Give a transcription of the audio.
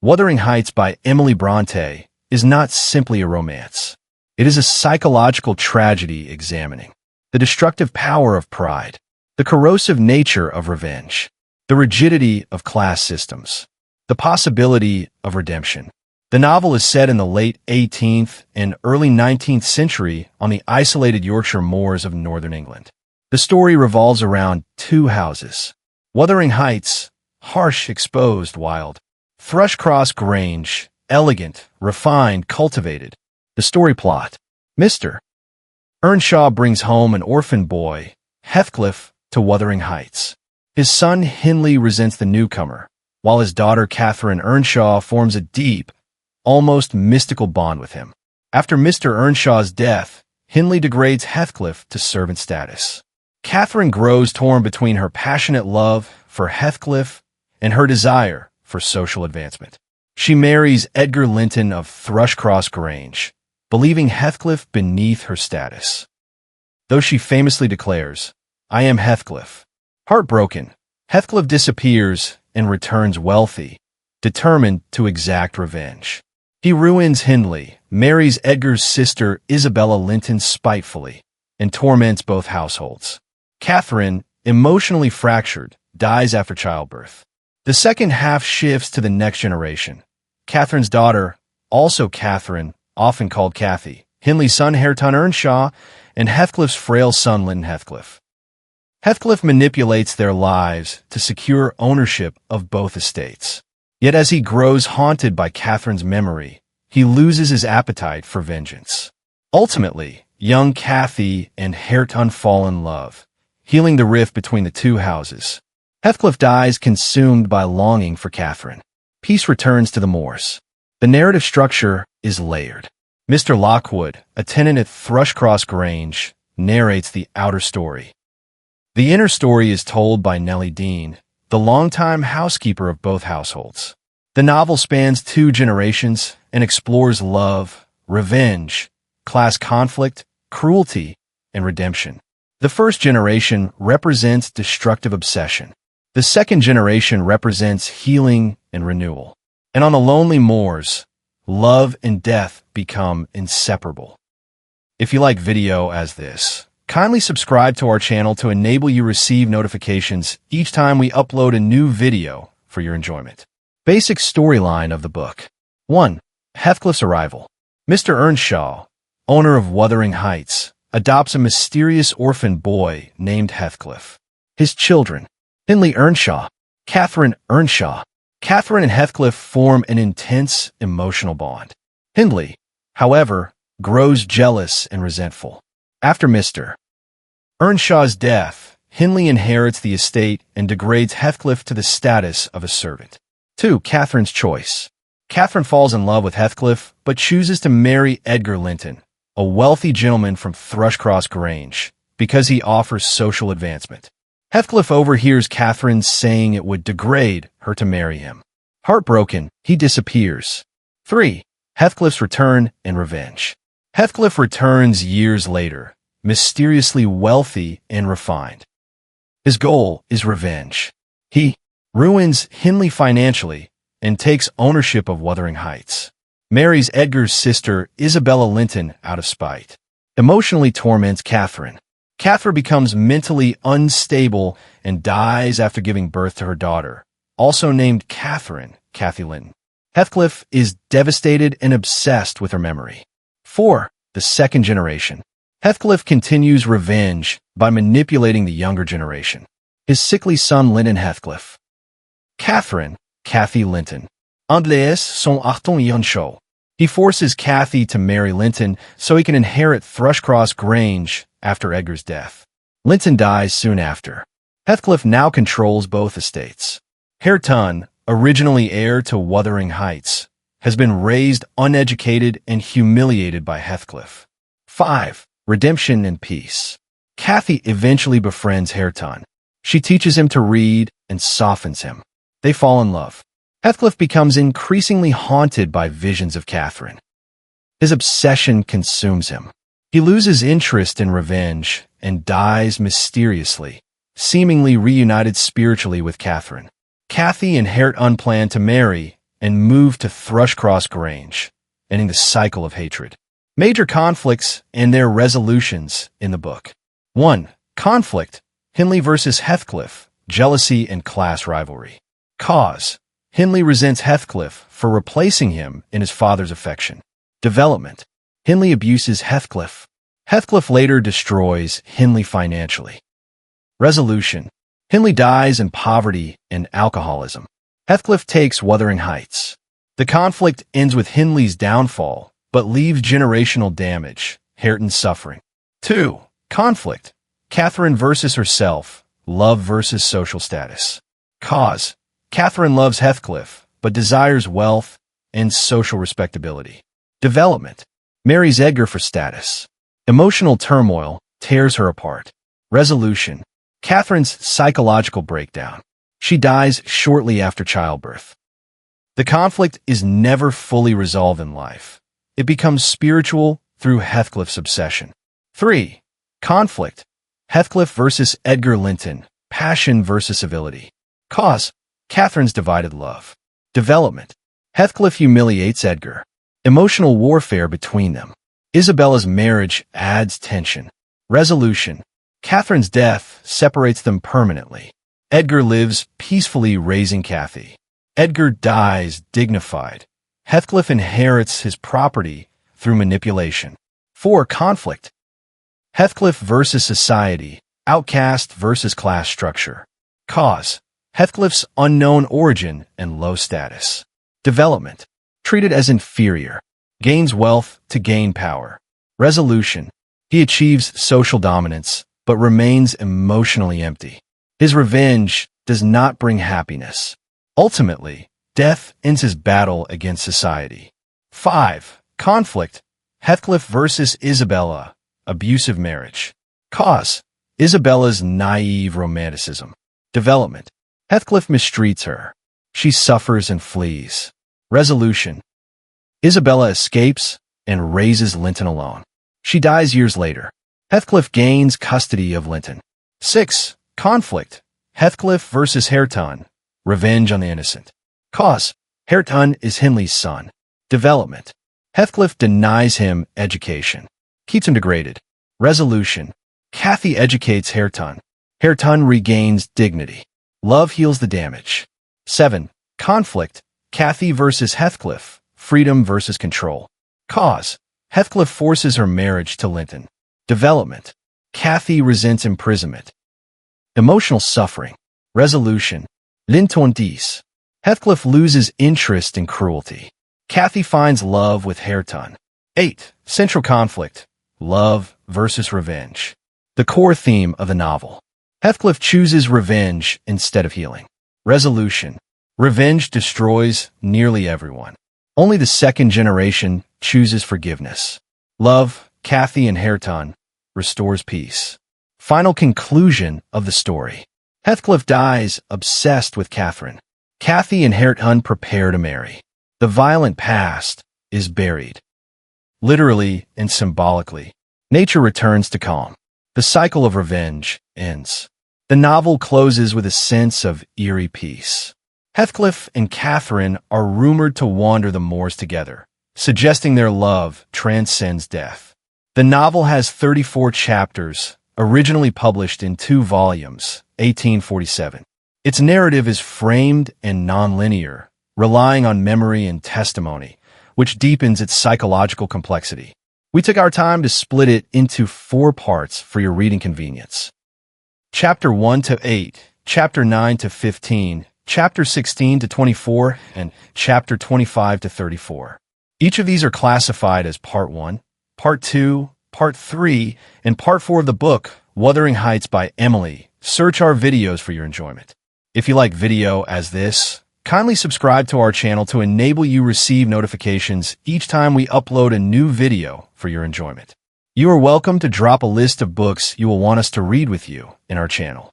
Wuthering Heights by Emily Brontë is not simply a romance. It is a psychological tragedy examining the destructive power of pride, the corrosive nature of revenge, the rigidity of class systems, the possibility of redemption. The novel is set in the late 18th and early 19th century on the isolated Yorkshire moors of northern England. The story revolves around two houses: Wuthering Heights, harsh, exposed, wild; Thrushcross Grange, elegant, refined, cultivated. The story plot: Mr. Earnshaw brings home an orphan boy, Heathcliff, to Wuthering Heights. His son Hindley resents the newcomer, while his daughter Catherine Earnshaw forms a deep, almost mystical bond with him. After Mr. Earnshaw's death, Hindley degrades Heathcliff to servant status. Catherine grows torn between her passionate love for Heathcliff and her desire for social advancement. She marries Edgar Linton of Thrushcross Grange, believing Heathcliff beneath her status. Though she famously declares, "I am Heathcliff." Heartbroken, Heathcliff disappears and returns wealthy, determined to exact revenge. He ruins Hindley, marries Edgar's sister Isabella Linton spitefully, and torments both households. Catherine, emotionally fractured, dies after childbirth. The second half shifts to the next generation. Catherine's daughter, also Catherine, often called Cathy, Hindley's son Catherine Earnshaw, and Heathcliff's frail son Linton Heathcliff. Heathcliff manipulates their lives to secure ownership of both estates. Yet as he grows haunted by Catherine's memory, he loses his appetite for vengeance. Ultimately, young Cathy and Catherine fall in love, healing the rift between the two houses. Heathcliff dies consumed by longing for Catherine. Peace returns to the moors. The narrative structure is layered. Mr. Lockwood, a tenant at Thrushcross Grange, narrates the outer story. The inner story is told by Nellie Dean, the longtime housekeeper of both households. The novel spans 2 generations and explores love, revenge, class conflict, cruelty, and redemption. The first generation represents destructive obsession. The second generation represents healing and renewal. And on the lonely moors, love and death become inseparable. If you like video as this, kindly subscribe to our channel to enable you receive notifications each time we upload a new video for your enjoyment. Basic storyline of the book. 1. Heathcliff's arrival. Mr. Earnshaw, owner of Wuthering Heights, adopts a mysterious orphan boy named Heathcliff. His children: Hindley Earnshaw, Catherine Earnshaw. Catherine and Heathcliff form an intense emotional bond. Hindley, however, grows jealous and resentful. After Mr. Earnshaw's death, Hindley inherits the estate and degrades Heathcliff to the status of a servant. 2. Catherine's choice. Catherine falls in love with Heathcliff, but chooses to marry Edgar Linton, a wealthy gentleman from Thrushcross Grange, because he offers social advancement. Heathcliff overhears Catherine saying it would degrade her to marry him. Heartbroken, he disappears. 3. Heathcliff's return and revenge. Heathcliff returns years later, mysteriously wealthy and refined. His goal is revenge. He ruins Hindley financially and takes ownership of Wuthering Heights. Marries Edgar's sister Isabella Linton out of spite. Emotionally torments Catherine. Catherine becomes mentally unstable and dies after giving birth to her daughter, also named Catherine, Cathy Linton. Heathcliff is devastated and obsessed with her memory. 4. The second generation. Heathcliff continues revenge by manipulating the younger generation. His sickly son Linton Heathcliff. Catherine, Cathy Linton. Anglais son achton Earnshaw. He forces Cathy to marry Linton so he can inherit Thrushcross Grange after Edgar's death. Linton dies soon after. Heathcliff now controls both estates. Catherine, originally heir to Wuthering Heights, has been raised uneducated and humiliated by Heathcliff. 5. Redemption and peace. Cathy eventually befriends Catherine. She teaches him to read and softens him. They fall in love. Heathcliff becomes increasingly haunted by visions of Catherine. His obsession consumes him. He loses interest in revenge and dies mysteriously, seemingly reunited spiritually with Catherine. Cathy and Catherine plan to marry and move to Thrushcross Grange, ending the cycle of hatred. Major conflicts and their resolutions in the book. 1. Conflict: Hindley versus Heathcliff, jealousy and class rivalry. Cause: Hindley resents Heathcliff for replacing him in his father's affection. Development: Hindley abuses Heathcliff. Heathcliff later destroys Hindley financially. Resolution: Hindley dies in poverty and alcoholism. Heathcliff takes Wuthering Heights. The conflict ends with Hindley's downfall, but leaves generational damage, Hareton's suffering. 2. Conflict: Catherine versus herself, love versus social status. Cause: Catherine loves Heathcliff, but desires wealth and social respectability. Development: marries Edgar for status. Emotional turmoil tears her apart. Resolution: Catherine's psychological breakdown. She dies shortly after childbirth. The conflict is never fully resolved in life. It becomes spiritual through Heathcliff's obsession. 3. Conflict: Heathcliff versus Edgar Linton, passion versus civility. Cause: Catherine's divided love. Development: Heathcliff humiliates Edgar. Emotional warfare between them. Isabella's marriage adds tension. Resolution: Catherine's death separates them permanently. Edgar lives peacefully raising Cathy. Edgar dies dignified. Heathcliff inherits his property through manipulation. 4. Conflict: Heathcliff versus society, outcast versus class structure. Cause: Heathcliff's unknown origin and low status. Development: treated as inferior. Gains wealth to gain power. Resolution: he achieves social dominance, but remains emotionally empty. His revenge does not bring happiness. Ultimately, death ends his battle against society. 5. Conflict: Heathcliff versus Isabella, abusive marriage. Cause: Isabella's naive romanticism. Development: Heathcliff mistreats her. She suffers and flees. Resolution: Isabella escapes and raises Linton alone. She dies years later. Heathcliff gains custody of Linton. 6. Conflict: Heathcliff versus Hareton, revenge on the innocent. Cause: Hareton is Hindley's son. Development: Heathcliff denies him education. Keeps him degraded. Resolution: Cathy educates Hareton. Hareton regains dignity. Love heals the damage. 7. Conflict: Cathy versus Heathcliff, freedom versus control. Cause: Heathcliff forces her marriage to Linton. Development: Cathy resents imprisonment. Emotional suffering. Resolution: Linton dies. Heathcliff loses interest in cruelty. Cathy finds love with Hareton. 8. Central conflict: love versus revenge. The core theme of the novel. Heathcliff chooses revenge instead of healing. Resolution: revenge destroys nearly everyone. Only the second generation chooses forgiveness. Love, Cathy and Hareton, restores peace. Final conclusion of the story. Heathcliff dies obsessed with Catherine. Cathy and Hareton prepare to marry. The violent past is buried. Literally and symbolically, nature returns to calm. The cycle of revenge ends. The novel closes with a sense of eerie peace. Heathcliff and Catherine are rumored to wander the moors together, suggesting their love transcends death. The novel has 34 chapters, originally published in 2 volumes, 1847. Its narrative is framed and nonlinear, relying on memory and testimony, which deepens its psychological complexity. We took our time to split it into 4 parts for your reading convenience. Chapter 1 to 8, Chapter 9 to 15, Chapter 16 to 24, and Chapter 25 to 34. Each of these are classified as Part 1, Part 2, Part 3, and Part 4 of the book, Wuthering Heights by Emily. Search our videos for your enjoyment. If you like video as this, kindly subscribe to our channel to enable you receive notifications each time we upload a new video for your enjoyment. You are welcome to drop a list of books you will want us to read with you in our channel.